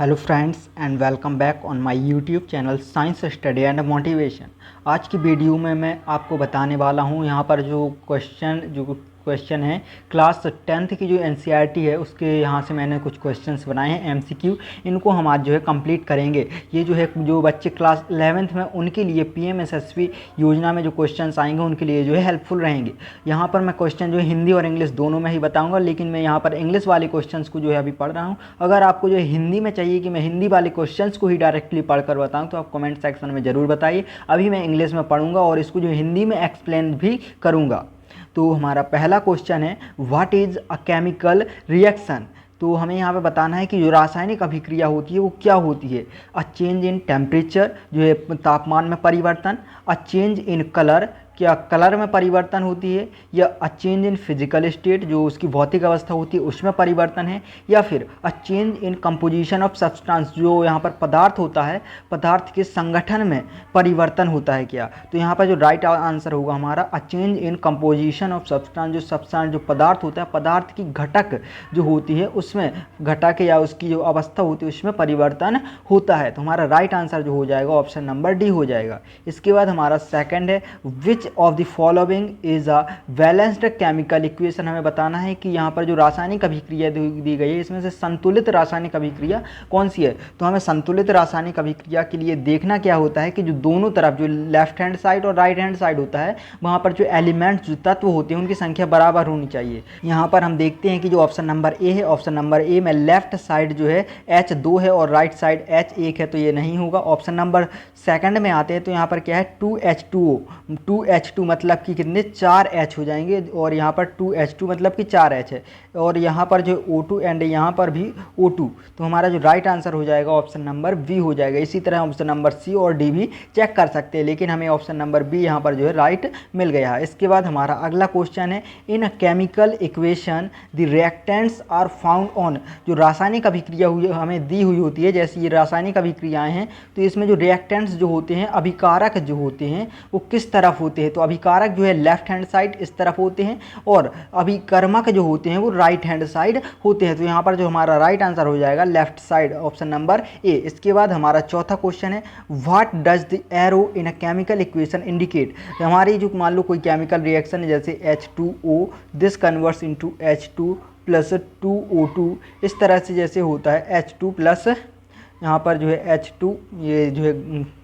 Hello friends and welcome back on my YouTube channel science study and motivation. आज की video में मैं आपको बताने वाला हूँ यहाँ पर जो क्वेश्चन है क्लास 10th की जो एनसीईआरटी है उसके यहाँ से मैंने कुछ क्वेश्चंस बनाए हैं एमसीक्यू। इनको हम आज जो है कंप्लीट करेंगे। ये जो है जो बच्चे क्लास 11th में उनके लिए पीएमएसएसबी योजना में जो क्वेश्चंस आएंगे उनके लिए जो है हेल्पफुल रहेंगे। यहाँ पर मैं क्वेश्चन जो है हिंदी और इंग्लिश दोनों में ही बताऊँगा, लेकिन मैं यहाँ पर इंग्लिश वाले क्वेश्चंस को जो है अभी पढ़ रहा हूँ। अगर आपको जो है हिंदी में चाहिए कि मैं हिंदी वाले क्वेश्चंस को ही डायरेक्टली पढ़कर बताऊँ तो आप कमेंट सेक्शन में ज़रूर बताइए। अभी मैं इंग्लिश में पढ़ूंगा और इसको जो हिंदी में एक्सप्लेन भी करूँगा। तो हमारा पहला क्वेश्चन है what is a chemical reaction. तो हमें यहाँ पे बताना है कि जो रासायनिक अभिक्रिया होती है वो क्या होती है। अ चेंज इन टेम्परेचर जो है तापमान में परिवर्तन, अ चेंज इन कलर क्या कलर में परिवर्तन होती है, या a change in physical state जो उसकी भौतिक अवस्था होती है उसमें परिवर्तन है, या फिर a change in composition of substance जो यहाँ पर पदार्थ होता है पदार्थ के संगठन में परिवर्तन होता है क्या। तो यहाँ पर जो राइट आंसर होगा हमारा a change in composition of substance जो पदार्थ होता है पदार्थ की घटक जो होती है उसमें घटक या उसकी जो अवस्था होती है उसमें परिवर्तन होता है। तो हमारा राइट आंसर जो हो जाएगा ऑप्शन नंबर डी हो जाएगा। इसके बाद हमारा सेकंड है विच of the following is a balanced chemical equation. हमें बताना है कि यहाँ पर जो रासायनिक अभिक्रिया दी गई है इसमें से संतुलित रासायनिक अभिक्रिया कौन सी है। तो हमें संतुलित रासायनिक अभिक्रिया के लिए देखना क्या होता है कि जो दोनों तरफ जो लेफ्ट हैंड साइड और राइट हैंड साइड होता है वहाँ पर जो एलिमेंट्स जो तत्व होते हैं उनकी संख्या बराबर होनी चाहिए। यहाँ पर हम देखते हैं कि जो ऑप्शन नंबर ए है ऑप्शन नंबर ए में लेफ्ट साइड जो है H2 है और राइट साइड H1 है, तो ये नहीं होगा। ऑप्शन नंबर सेकंड में आते हैं तो यहाँ पर क्या है 2H2O 2H2 मतलब कि कितने 4H हो जाएंगे और यहाँ पर 2H2 मतलब कि 4H है और यहाँ पर जो O2 एंड यहाँ पर भी O2। तो हमारा जो राइट आंसर हो जाएगा ऑप्शन नंबर बी हो जाएगा। इसी तरह ऑप्शन नंबर सी और डी भी चेक कर सकते हैं, लेकिन हमें ऑप्शन नंबर बी यहाँ पर जो है राइट मिल गया है। इसके बाद हमारा अगला क्वेश्चन है in a chemical equation the reactants are found on. जो रासायनिक अभिक्रिया हुई हमें दी हुई होती है, जैसे ये रासायनिक अभिक्रियाएं हैं तो इसमें जो रिएक्टेंट्स जो होते हैं अभिकारक जो होते हैं वो किस तरफ होते हैं। तो अभिकारक जो है लेफ्ट हैंड साइड इस तरफ होते हैं और अभिकर्मक जो होते हैं वो राइट हैंड साइड होते हैं। तो यहाँ पर जो हमारा राइट आंसर हो जाएगा left side option number A. इसके बाद हमारा चौथा क्वेश्चन है what does the arrow in a chemical equation indicate. हमारी जो मान लो कोई केमिकल रिएक्शन है जैसे H2O this converts into H2 plus 2O2 इस तरह से जैसे होता है H2 प्लस यहाँ पर जो है H2 ये जो है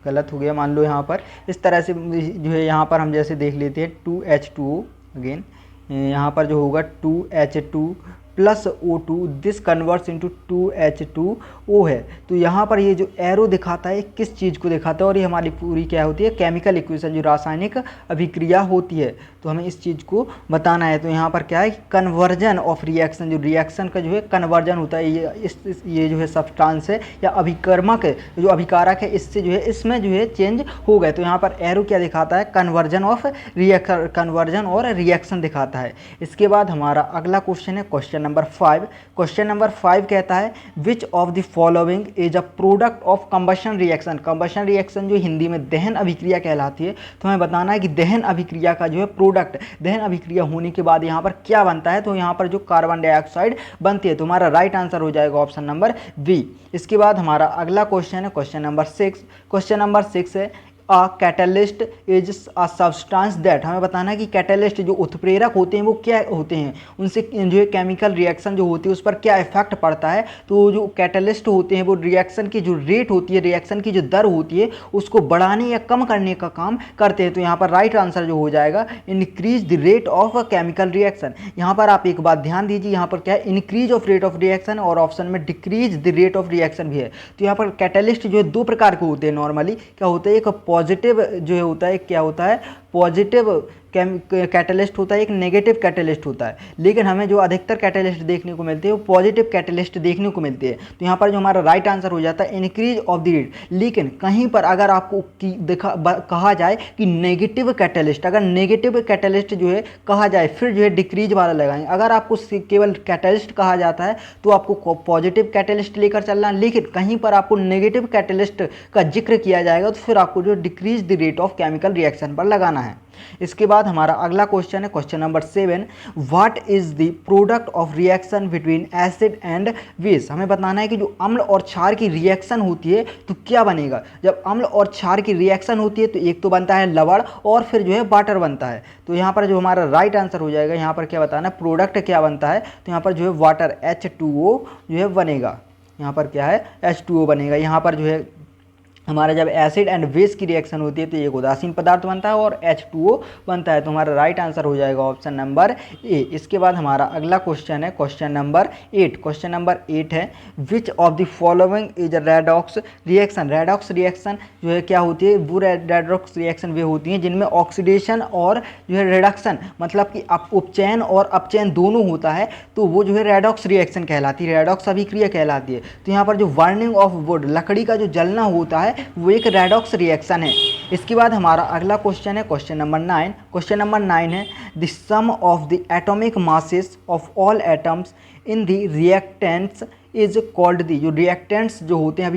गलत हो गया मान लो यहाँ पर इस तरह से जो है यहाँ पर हम जैसे देख लेते हैं 2H2O अगेन यहाँ पर जो होगा 2H2 plus O2 this converts into 2H2O है। तो यहाँ पर ये जो एरो दिखाता है किस चीज़ को दिखाता है और ये हमारी पूरी क्या होती है केमिकल इक्वेशन जो रासायनिक अभिक्रिया होती है। तो हमें इस चीज़ को बताना है। तो यहाँ पर क्या है कन्वर्जन ऑफ रिएक्शन जो रिएक्शन का जो है कन्वर्जन होता है ये जो है सब्सटेंस है या अभिकर्मक जो अभिकारक है इससे जो है इसमें जो है चेंज हो गए। तो यहाँ पर एरो क्या दिखाता है कन्वर्जन ऑफ रिएक्शन कन्वर्जन और रिएक्शन दिखाता है। इसके बाद हमारा अगला क्वेश्चन है क्वेश्चन नंबर 5। क्वेश्चन नंबर 5 कहता है विच of the following is a product of combustion reaction. Combustion reaction जो हिंदी में दहन अभिक्रिया कहलाती है। तो हमें बताना है कि दहन अभिक्रिया का जो है प्रोडक्ट दहन अभिक्रिया होने के बाद यहाँ पर क्या बनता है। तो यहाँ पर जो कार्बन डाइऑक्साइड बनती है। तो हमारा राइट आंसर हो जाएगा ऑप्शन नंबर बी। इसके बाद हमारा अगला क्वेश्चन है क्वेश्चन नंबर 6। क्वेश्चन नंबर 6 है a catalyst is a substance that. हमें बताना है कि कैटलिस्ट जो उत्प्रेरक होते हैं वो क्या होते हैं, उनसे जो है केमिकल रिएक्शन जो होती है उस पर क्या इफेक्ट पड़ता है। तो जो कैटलिस्ट होते हैं वो रिएक्शन की जो रेट होती है रिएक्शन की जो दर होती है उसको बढ़ाने या कम करने का काम करते हैं। तो यहाँ पर राइट आंसर जो हो जाएगा increase the rate of chemical reaction. यहाँ पर आप एक बात ध्यान दीजिए यहाँ पर क्या है increase of rate of reaction और ऑप्शन में decrease the rate of reaction भी है। तो यहाँ पर कैटलिस्ट जो है दो प्रकार के होते हैं नॉर्मली क्या होता है एक पॉजिटिव जो है होता है क्या होता है पॉजिटिव कैटलिस्ट होता है एक नेगेटिव कैटलिस्ट होता है, लेकिन हमें जो अधिकतर कैटलिस्ट देखने को मिलते हैं वो पॉजिटिव कैटलिस्ट देखने को मिलते हैं। तो यहाँ पर जो हमारा राइट आंसर हो जाता है इंक्रीज ऑफ द रेट। लेकिन कहीं पर अगर आपको कहा जाए कि नेगेटिव कैटलिस्ट अगर नेगेटिव कैटलिस्ट जो है कहा जाए फिर जो है डिक्रीज वाला लगाएंगे। अगर आपको केवल कैटलिस्ट कहा जाता है तो आपको पॉजिटिव कैटलिस्ट लेकर चलना, लेकिन कहीं पर आपको नेगेटिव कैटलिस्ट का जिक्र किया जाएगा तो फिर आपको जो decrease the rate of chemical reaction पर लगाना है। इसके बाद हमारा अगला क्वेश्चन है question number 7, what is the product of reaction between acid and base. हमें बताना है कि जो अम्ल और क्षार की रिएक्शन होती है तो क्या बनेगा। जब अम्ल और क्षार की रिएक्शन होती है तो एक तो बनता है लवण और फिर जो है वाटर बनता है। तो यहाँ पर जो हमारा राइट आंसर हो जाएगा, यहाँ पर क्या बताना है प्रोडक्ट क्या बनता है, तो यहाँ पर जो है वाटर H2O जो है बनेगा। यहाँ पर क्या है H2O बनेगा। यहाँ पर जो है हमारा जब एसिड एंड बेस की रिएक्शन होती है तो एक उदासीन पदार्थ बनता है और H2O बनता है। तो हमारा राइट आंसर हो जाएगा ऑप्शन नंबर ए। इसके बाद हमारा अगला क्वेश्चन है क्वेश्चन नंबर 8। क्वेश्चन नंबर 8 है विच of the following is redox reaction. Redox reaction जो है क्या होती है, वो रेडॉक्स रिएक्शन वे होती हैं जिनमें ऑक्सीडेशन और जो है रिडक्शन मतलब कि उपचयन और अपचयन दोनों होता है, तो वो जो है रेडॉक्स रिएक्शन कहलाती है, रेडॉक्स अभिक्रिया कहलाती है। तो यहाँ पर जो बर्निंग ऑफ वुड लकड़ी का जो जलना होता है वो एक रेडॉक्स रिएक्शन है। इसके बाद हमारा अगला क्वेश्चन है क्वेश्चन नंबर 9। क्वेश्चन नंबर 9 है the sum of the atomic masses of all atoms in the reactants is called the. जो रिएक्टेंट्स जो होते हैं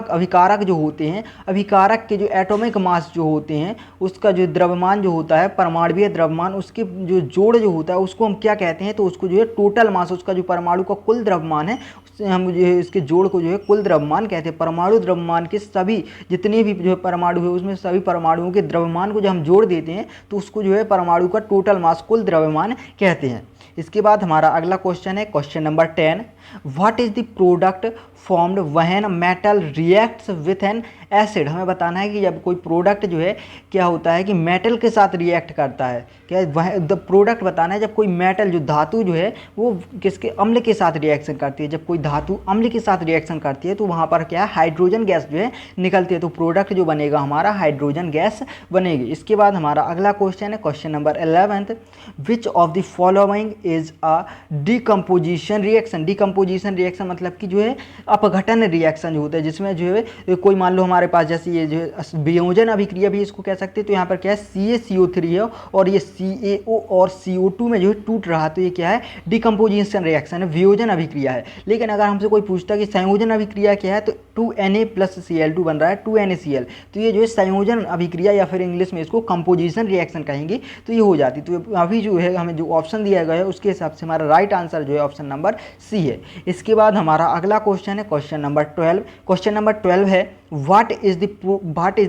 अभिकारक जो होते हैं, अभिकारक के जो एटॉमिक मास जो होते हैं उसका जो द्रव्यमान जो होता है परमाणुीय द्रव्यमान, उसके जो जोड़ जो होता है उसको हम क्या कहते हैं, तो उसको जो है टोटल मास, उसका जो परमाणु का कुल द्रव्यमान है उससे हम जो है इसके जोड़ को जो है कुल द्रव्यमान कहते हैं। परमाणु द्रव्यमान के सभी जितने भी जो है परमाणु है उसमें सभी परमाणुओं के द्रव्यमान को जब हम जोड़ देते हैं तो उसको जो है परमाणु का टोटल मास कुल द्रव्यमान कहते हैं। इसके बाद हमारा अगला क्वेश्चन है question number 10, what is the product formed when metal reacts with an acid. हमें बताना है कि जब कोई प्रोडक्ट जो है क्या होता है कि मेटल के साथ रिएक्ट करता है, क्या वह द प्रोडक्ट बताना है जब कोई मेटल जो धातु जो है वो किसके अम्ल के साथ रिएक्शन करती है। जब कोई धातु अम्ल के साथ रिएक्शन करती है तो वहाँ पर क्या है हाइड्रोजन गैस जो है निकलती है, तो प्रोडक्ट जो बनेगा हमारा हाइड्रोजन गैस बनेगी। इसके बाद हमारा अगला क्वेश्चन है question number 11, which of the following is a decomposition reaction. Decomposition reaction मतलब कि जो है अपघटन रिएक्शन जो होता है जिसमें जो है कोई मान लो हमारे पास जैसे ये जो है वियोजन अभिक्रिया भी इसको कह सकते हैं। तो यहाँ पर क्या है CaCO3 है और ये CaO और CO2 में जो है टूट रहा, तो ये क्या है डिकम्पोजिशन रिएक्शन है, वियोजन अभिक्रिया है। लेकिन अगर हमसे कोई पूछता कि संयोजन अभिक्रिया क्या है तो 2Na + Cl2 बन रहा है 2NaCl, तो ये जो है संयोजन अभिक्रिया या फिर इंग्लिश में इसको कंपोजिशन रिएक्शन कहेंगे, तो ये हो जाती। तो अभी जो है हमें जो ऑप्शन दिया गया है उसके हिसाब से हमारा राइट आंसर जो है ऑप्शन नंबर सी है। इसके बाद हमारा अगला क्वेश्चन है क्वेश्चन नंबर 12। क्वेश्चन नंबर 12 है what is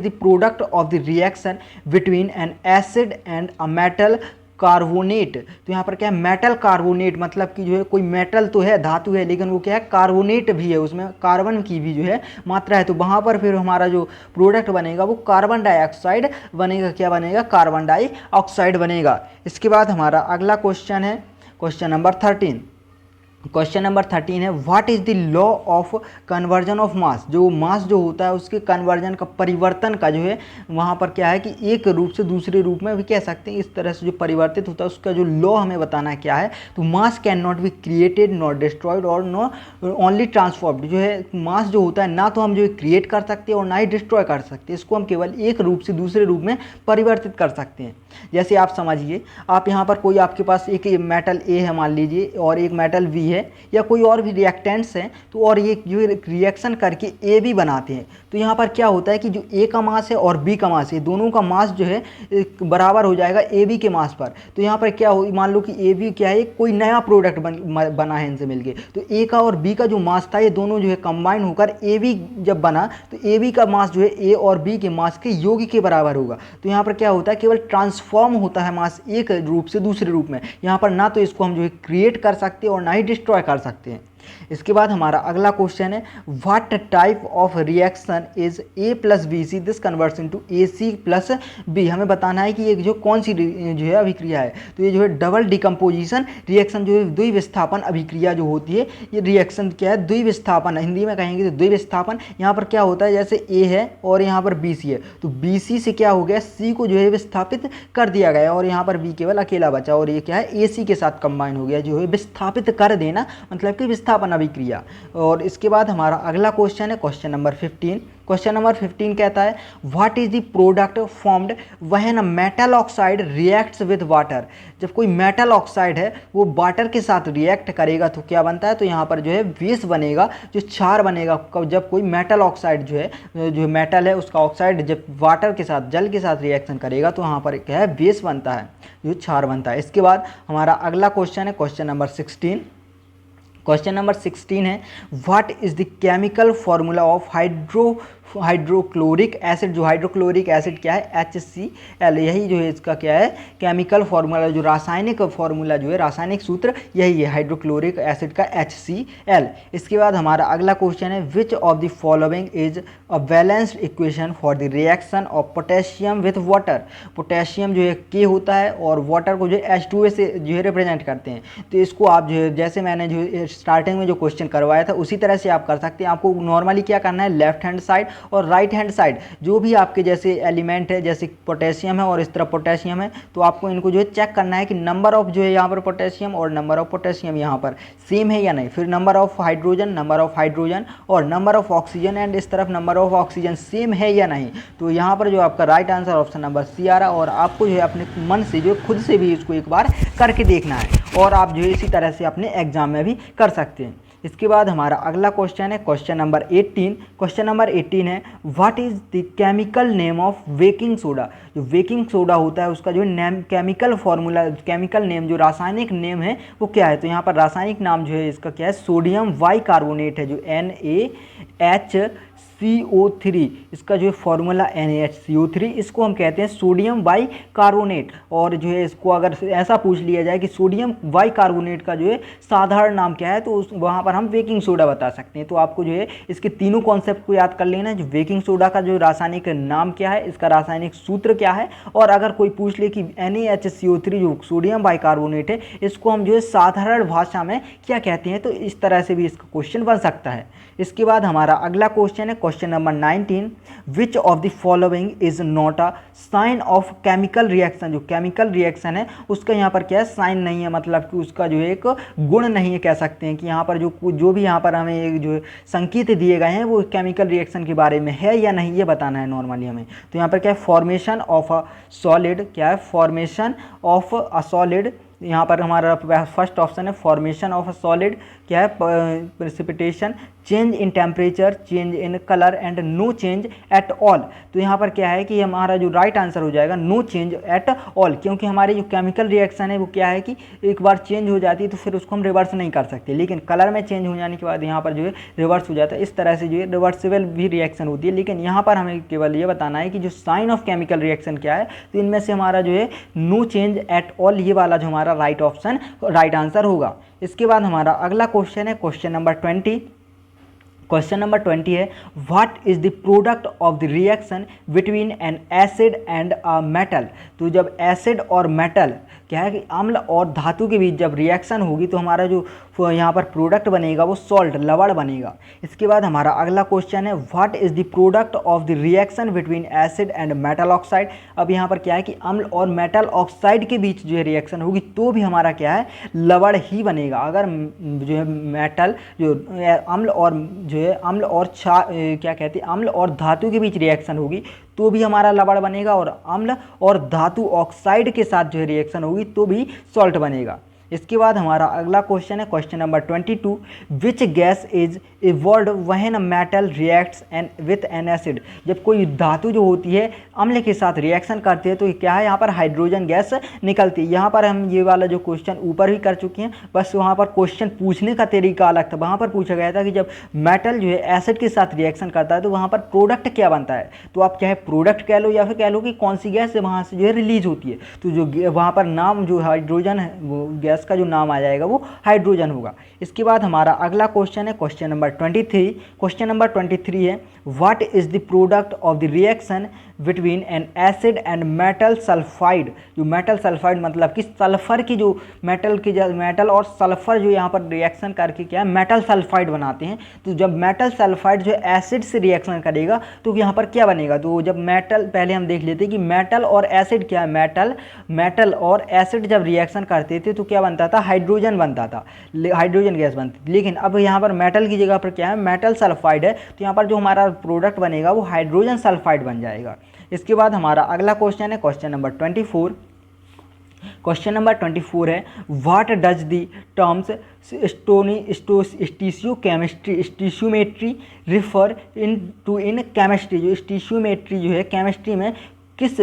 the product of the reaction between N acid and a metal carbonate. तो यहाँ पर क्या है मेटल कार्बोनेट मतलब कि जो है कोई मेटल तो है धातु है लेकिन वो क्या है कार्बोनेट भी है, उसमें कार्बन की भी जो है मात्रा है, तो वहाँ पर फिर हमारा जो प्रोडक्ट बनेगा वो कार्बन डाइऑक्साइड बनेगा। क्या बनेगा कार्बन डाइऑक्साइड बनेगा। इसके बाद हमारा अगला क्वेश्चन है क्वेश्चन नंबर 13। क्वेश्चन नंबर 13 है what is the law of conversion of mass. जो मास जो होता है उसके कन्वर्जन का परिवर्तन का जो है वहाँ पर क्या है कि एक रूप से दूसरे रूप में भी कह सकते हैं, इस तरह से जो परिवर्तित होता है उसका जो लॉ हमें बताना है क्या है। तो मास can not be created not destroyed और नो ओनली ट्रांसफॉर्म्ड। जो है मास जो होता है ना तो हम जो क्रिएट कर सकते हैं और ना ही डिस्ट्रॉय कर सकते हैं, इसको हम केवल एक रूप से दूसरे रूप में परिवर्तित कर सकते हैं। जैसे आप समझिए आप यहाँ पर कोई आपके पास एक मेटल ए है मान लीजिए और एक मेटल बी है या कोई और भी रिएक्टेंट्स हैं, तो और ये जो रिएक्शन करके ए बी बनाते हैं। तो यहाँ पर क्या होता है कि जो ए का मास है और बी का मास है दोनों का मास जो है बराबर हो जाएगा ए बी के मास पर। तो यहाँ पर क्या हो मान लो कि ए बी क्या है कोई नया प्रोडक्ट बना है इनसे मिलके, तो ए का और बी का जो मास था ये दोनों जो है कंबाइन होकर ए बी जब बना तो ए बी का मास जो है ए और बी के मास के योग के बराबर होगा। तो यहाँ पर क्या होता है केवल ट्रांसफॉर्म होता है मास एक रूप से दूसरे रूप में। यहाँ पर ना तो इसको हम जो है क्रिएट कर सकते हैं और ना ही डिस्ट्रॉय कर सकते हैं। इसके बाद हमारा अगला क्वेश्चन है what type of reaction is A + BC this converts into AC + B। हमें बताना है कि ये जो कौन सी जो है अभिक्रिया है, तो ये जो है डबल डिकम्पोजिशन रिएक्शन जो है द्विविस्थापन अभिक्रिया जो होती है ये रिएक्शन क्या है द्विविस्थापन, हिंदी में कहेंगे तो द्विविस्थापन। यहाँ पर क्या होता है जैसे A है और यहाँ पर BC है, तो BC से क्या हो गया C को जो है विस्थापित कर दिया गया और यहाँ पर B केवल अकेला बचा और ये क्या है AC के साथ कंबाइन हो गया। जो है विस्थापित कर देना मतलब कि विस्थापित प्रतिस्थापन अभिक्रिया। और इसके बाद हमारा अगला क्वेश्चन है क्वेश्चन नंबर 15। क्वेश्चन नंबर 15 कहता है what is the product formed when metal oxide reacts with water. जब कोई मेटल ऑक्साइड है वो वाटर के साथ रिएक्ट करेगा तो क्या बनता है, तो यहाँ पर जो है बेस बनेगा, जो क्षार बनेगा। जब कोई मेटल ऑक्साइड जो है, जो मेटल है उसका ऑक्साइड जब वाटर के साथ, जल के साथ रिएक्शन करेगा तो यहाँ पर क्या है, बेस बनता है, जो क्षार बनता है। इसके बाद हमारा अगला क्वेश्चन है क्वेश्चन नंबर 16। क्वेश्चन नंबर 16 है what is the chemical formula of hydrochloric acid. जो हाइड्रोक्लोरिक एसिड क्या है, HCl, यही जो है इसका क्या है केमिकल फार्मूला, जो रासायनिक फार्मूला जो है, रासायनिक सूत्र यही है हाइड्रोक्लोरिक एसिड का HCl। इसके बाद हमारा अगला क्वेश्चन है विच of the following is a balanced equation for the reaction of potassium with water. Potassium जो है K होता है और वाटर को जो है H2O से जो है रिप्रेजेंट करते हैं। तो इसको आप जो है जैसे मैंने जो स्टार्टिंग में जो क्वेश्चन करवाया था उसी तरह से आप कर सकते हैं। आपको नॉर्मली क्या करना है, लेफ्ट हैंड साइड और राइट हैंड साइड जो भी आपके जैसे एलिमेंट है, जैसे पोटेशियम है और इस तरफ पोटेशियम है, तो आपको इनको जो है चेक करना है कि नंबर ऑफ जो है यहाँ पर पोटेशियम और नंबर ऑफ पोटेशियम यहाँ पर सेम है या नहीं। फिर नंबर ऑफ हाइड्रोजन और नंबर ऑफ ऑक्सीजन एंड इस तरफ नंबर ऑफ ऑक्सीजन सेम है या नहीं। तो यहाँ पर जो आपका right answer option number C आ रहा है। और आपको जो है अपने मन से जो खुद से भी इसको एक बार करके देखना है और आप जो है इसी तरह से अपने एग्जाम में भी कर सकते हैं। इसके बाद हमारा अगला क्वेश्चन है क्वेश्चन नंबर 18। क्वेश्चन नंबर 18 है what is the chemical name of baking soda. जो बेकिंग सोडा होता है उसका जो name, chemical formula, chemical name, जो रासायनिक नेम है वो क्या है, तो यहाँ पर रासायनिक नाम जो है इसका क्या है, सोडियम बाइकार्बोनेट है, जो NaHCO3, इसका जो है फॉर्मूला NaHCO3, इसको हम कहते हैं सोडियम बाइकार्बोनेट। और जो है इसको अगर ऐसा पूछ लिया जाए कि सोडियम बाइकार्बोनेट का जो है साधारण नाम क्या है, तो वहाँ पर हम बेकिंग सोडा बता सकते हैं। तो आपको जो है इसके तीनों कॉन्सेप्ट को याद कर लेना है, जो बेकिंग सोडा का जो रासायनिक नाम क्या है, इसका रासायनिक सूत्र क्या है, और अगर कोई पूछ ले कि NaHCO3 जो सोडियम बाइकार्बोनेट है इसको हम जो है साधारण भाषा में क्या कहते हैं, तो इस तरह से भी इसका क्वेश्चन बन सकता है। इसके बाद हमारा अगला क्वेश्चन है question number 19। Which of the following is not a sign of chemical reaction. जो केमिकल रिएक्शन है उसका यहाँ पर क्या है, साइन नहीं है, मतलब कि उसका जो है एक गुण नहीं है, कह सकते हैं कि यहाँ पर जो भी यहाँ पर हमें एक जो संकेत दिए गए हैं वो केमिकल रिएक्शन के बारे में है या नहीं, ये बताना है नॉर्मली हमें। तो यहाँ पर क्या है, फॉर्मेशन ऑफ अ सॉलिड, क्या है, फॉर्मेशन ऑफ अ सॉलिड। यहाँ पर हमारा फर्स्ट ऑप्शन है फॉर्मेशन ऑफ अ सॉलिड, क्या है, precipitation, change in temperature, change in colour and no change at all. तो यहाँ पर क्या है कि हमारा जो राइट आंसर हो जाएगा नो चेंज एट ऑल, क्योंकि हमारी जो केमिकल रिएक्शन है वो क्या है कि एक बार चेंज हो जाती है तो फिर उसको हम रिवर्स नहीं कर सकते, लेकिन कलर में चेंज हो जाने के बाद यहाँ पर जो है रिवर्स हो जाता है। इस तरह से जो है रिवर्सिबल भी रिएक्शन होती है, लेकिन यहाँ पर हमें केवल ये बताना है कि जो साइन ऑफ केमिकल रिएक्शन क्या है, तो इनमें से हमारा जो है नो चेंज एट ऑल, ये वाला जो हमारा राइट ऑप्शन राइट आंसर होगा। इसके बाद हमारा अगला क्वेश्चन है क्वेश्चन नंबर 20। क्वेश्चन नंबर 20 है what is the product of the reaction between N acid and a metal. तो जब एसिड और मेटल, क्या है कि अम्ल और धातु के बीच जब रिएक्शन होगी तो हमारा जो यहाँ पर प्रोडक्ट बनेगा वो सॉल्ट, लवण बनेगा। इसके बाद हमारा अगला क्वेश्चन है what is the product of the reaction between acid and metal oxide. अब यहाँ पर क्या है कि अम्ल और मेटल ऑक्साइड के बीच जो है रिएक्शन होगी तो भी हमारा क्या है, लवण ही बनेगा। अगर जो है मेटल जो अम्ल और जो है अम्ल और क्या कहते हैं, अम्ल और धातु के बीच रिएक्शन होगी तो भी हमारा लवण बनेगा, और अम्ल और धातु ऑक्साइड के साथ जो है रिएक्शन होगी तो भी सॉल्ट बनेगा। इसके बाद हमारा अगला क्वेश्चन है question number 22। Which gas is evolve when metal reacts and with an acid. जब कोई धातु जो होती है अम्ल के साथ रिएक्शन करती है तो क्या है, यहाँ पर हाइड्रोजन गैस निकलती है। यहाँ पर हम ये वाला जो क्वेश्चन ऊपर भी कर चुके हैं, बस वहाँ पर क्वेश्चन पूछने का तरीका अलग था। वहाँ पर पूछा गया था कि जब मेटल जो है एसिड के साथ रिएक्शन करता है तो वहाँ पर प्रोडक्ट क्या बनता है। तो आप चाहे प्रोडक्ट कह लो या फिर कह लो कि कौन सी गैस वहाँ से जो है रिलीज होती है, तो जो वहाँ पर नाम जो हाइड्रोजन है, वो गैस का जो नाम आ जाएगा वो हाइड्रोजन होगा। इसके बाद हमारा अगला क्वेश्चन है क्वेश्चन नंबर 23। क्वेश्चन नंबर 23 है what is the product of the reaction between N acid and metal sulphide. जो मेटल सल्फाइड मतलब कि सल्फर की जो मेटल और सल्फर जो यहाँ पर रिएक्शन करके क्या है मेटल सल्फाइड बनाते हैं। तो जब मेटल सल्फाइड जो एसिड से रिएक्शन करेगा तो यहाँ पर क्या बनेगा, तो जब मेटल, पहले हम देख लेते हैं कि मेटल और एसिड क्या है, मेटल और एसिड जब रिएक्शन करते थे तो क्या बनता था, हाइड्रोजन बनता था, हाइड्रोजन गैस बनती थी। लेकिन अब यहाँ पर मेटल की जगह पर क्या है, मेटल सल्फाइड है, तो यहाँ पर जो हमारा प्रोडक्ट बनेगा वो हाइड्रोजन सल्फाइड बन जाएगा। इसके बाद हमारा अगला क्वेश्चन है क्वेश्चन नंबर 24। क्वेश्चन नंबर 24 है, what does the terms stoichiometry refer in chemistry. जो स्टीशियोमेट्री जो है केमिस्ट्री में किस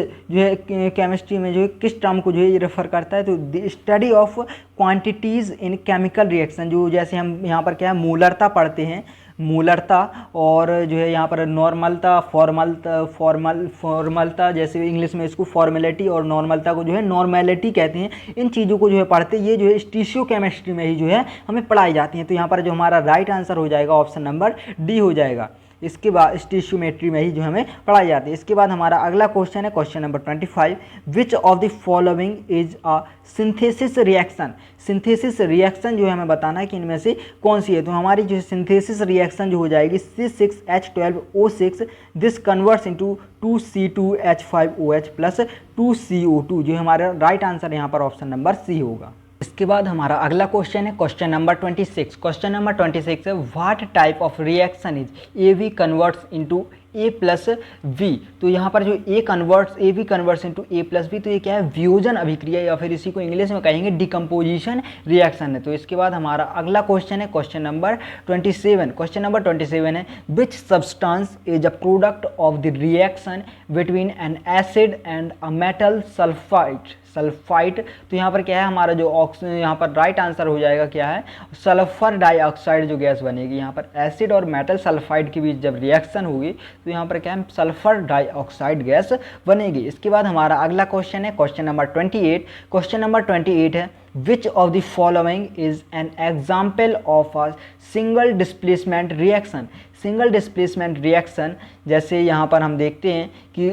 किस टर्म को जो है ये रेफर करता है, तो the study of quantities in chemical reaction. जो जैसे हम यहाँ पर क्या है मोलरता पढ़ते हैं, मोलरता, और जो है यहाँ पर नॉर्मलता, फॉर्मलता, जैसे इंग्लिश में इसको फॉर्मेलिटी और नॉर्मलता को जो है नॉर्मेलिटी कहते हैं। इन चीज़ों को जो है पढ़ते, ये जो है स्टीशियो केमिस्ट्री में ही जो है हमें पढ़ाई जाती हैं। तो यहाँ पर जो हमारा राइट आंसर हो जाएगा ऑप्शन नंबर डी हो जाएगा। इसके बाद स्टीशियोमेट्री में ही जो हमें पढ़ाई जाती है। इसके बाद हमारा अगला क्वेश्चन है question number 25, which of the following is a synthesis reaction. Synthesis reaction जो है हमें बताना है कि इनमें से कौन सी है। तो हमारी जो सिंथेसिस रिएक्शन जो हो जाएगी C6H12O6, this converts into 2C2H5OH plus 2CO2, जो हमारा राइट आंसर यहाँ पर ऑप्शन नंबर सी होगा। इसके बाद हमारा अगला क्वेश्चन है क्वेश्चन नंबर 26। क्वेश्चन नंबर 26 है, what type of reaction is AB converts into A plus V। तो यहाँ पर जो AB converts into A plus V, तो ये क्या है, वियोजन अभिक्रिया, या फिर इसी को इंग्लिश में कहेंगे डिकम्पोजिशन रिएक्शन है। तो इसके बाद हमारा अगला क्वेश्चन है क्वेश्चन नंबर 27। क्वेश्चन नंबर 27 है, which substance is a product of the reaction between N acid and a metal sulphide. तो यहाँ पर क्या है, हमारा जो यहाँ पर राइट आंसर हो जाएगा क्या है, सल्फर डाइऑक्साइड जो गैस बनेगी। यहाँ पर एसिड और मेटल सल्फाइड के बीच जब रिएक्शन होगी तो यहाँ पर क्या है, सल्फर डाइऑक्साइड गैस बनेगी। इसके बाद हमारा अगला क्वेश्चन है क्वेश्चन नंबर 28। क्वेश्चन नंबर 28 है, विच of the following is an example of a single displacement reaction. Single displacement reaction, जैसे यहाँ पर हम देखते हैं कि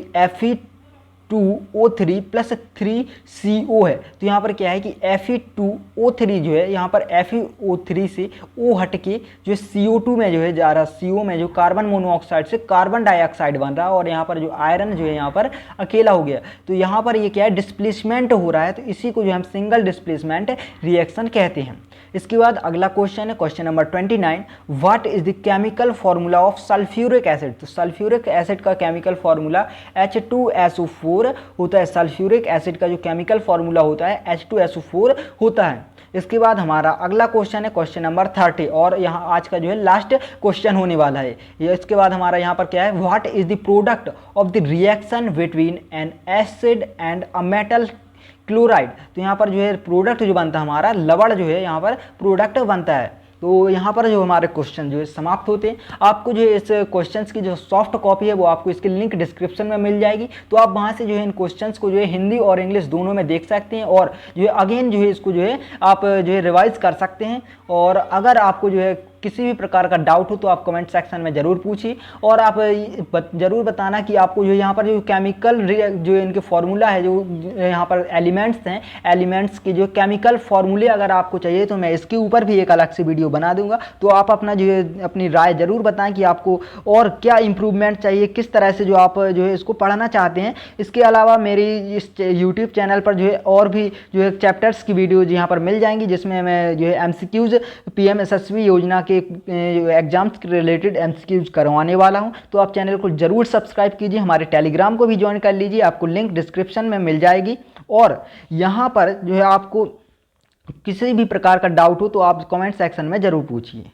Fe2O3 प्लस 3CO है। तो यहाँ पर क्या है कि Fe2O3 जो है, यहाँ पर FeO3 से O हट के जो CO2 में जो है जा रहा, CO में जो कार्बन मोनोऑक्साइड से कार्बन डाइऑक्साइड बन रहा है, और यहाँ पर जो आयरन जो है यहाँ पर अकेला हो गया। तो यहाँ पर ये क्या है, डिस्प्लेसमेंट हो रहा है, तो इसी को जो हम सिंगल डिस्प्लेसमेंट रिएक्शन कहते हैं। इसके बाद अगला क्वेश्चन है question number 29, what is the chemical formula of sulphuric acid. तो सल्फ्यूरिक एसिड का केमिकल फार्मूला H2SO4 होता है। सल्फ्यूरिक एसिड का जो केमिकल फार्मूला होता है H2SO4 होता है। इसके बाद हमारा अगला क्वेश्चन है क्वेश्चन नंबर 30, और यहाँ आज का जो है लास्ट क्वेश्चन होने वाला है। इसके बाद हमारा यहाँ पर क्या है, what is the product of the reaction between N acid and a metal chloride. तो यहाँ पर जो है प्रोडक्ट जो बनता है हमारा, लवण जो है यहाँ पर प्रोडक्ट बनता है। तो यहाँ पर जो हमारे क्वेश्चन जो है समाप्त होते हैं। आपको जो है इस क्वेश्चंस की जो सॉफ्ट कॉपी है वो आपको इसकी लिंक डिस्क्रिप्शन में मिल जाएगी, तो आप वहाँ से जो है इन क्वेश्चंस को जो है हिंदी और इंग्लिश दोनों में देख सकते हैं, और जो है अगेन जो है इसको जो है आप जो है रिवाइज कर सकते हैं। और अगर आपको जो है किसी भी प्रकार का डाउट हो तो आप कमेंट सेक्शन में ज़रूर पूछिए, और आप ज़रूर बताना कि आपको जो यहाँ पर जो केमिकल जो इनके फार्मूला है, जो यहाँ पर एलिमेंट्स हैं, एलिमेंट्स के जो केमिकल फार्मूले अगर आपको चाहिए तो मैं इसके ऊपर भी एक अलग से वीडियो बना दूंगा। तो आप अपना जो है अपनी राय ज़रूर बताएं कि आपको और क्या इम्प्रूवमेंट चाहिए, किस तरह से जो आप जो है इसको पढ़ना चाहते हैं। इसके अलावा मेरी इस यूट्यूब चैनल पर जो है और भी जो है चैप्टर्स की वीडियोज़ यहाँ पर मिल जाएंगी, जिसमें मैं जो है MCQs PM-SSB योजना के एग्जाम्स के रिलेटेड MCQs करवाने वाला हूं। तो आप चैनल को जरूर सब्सक्राइब कीजिए, हमारे टेलीग्राम को भी ज्वाइन कर लीजिए, आपको लिंक डिस्क्रिप्शन में मिल जाएगी। और यहाँ पर जो है आपको किसी भी प्रकार का डाउट हो तो आप कमेंट सेक्शन में ज़रूर पूछिए।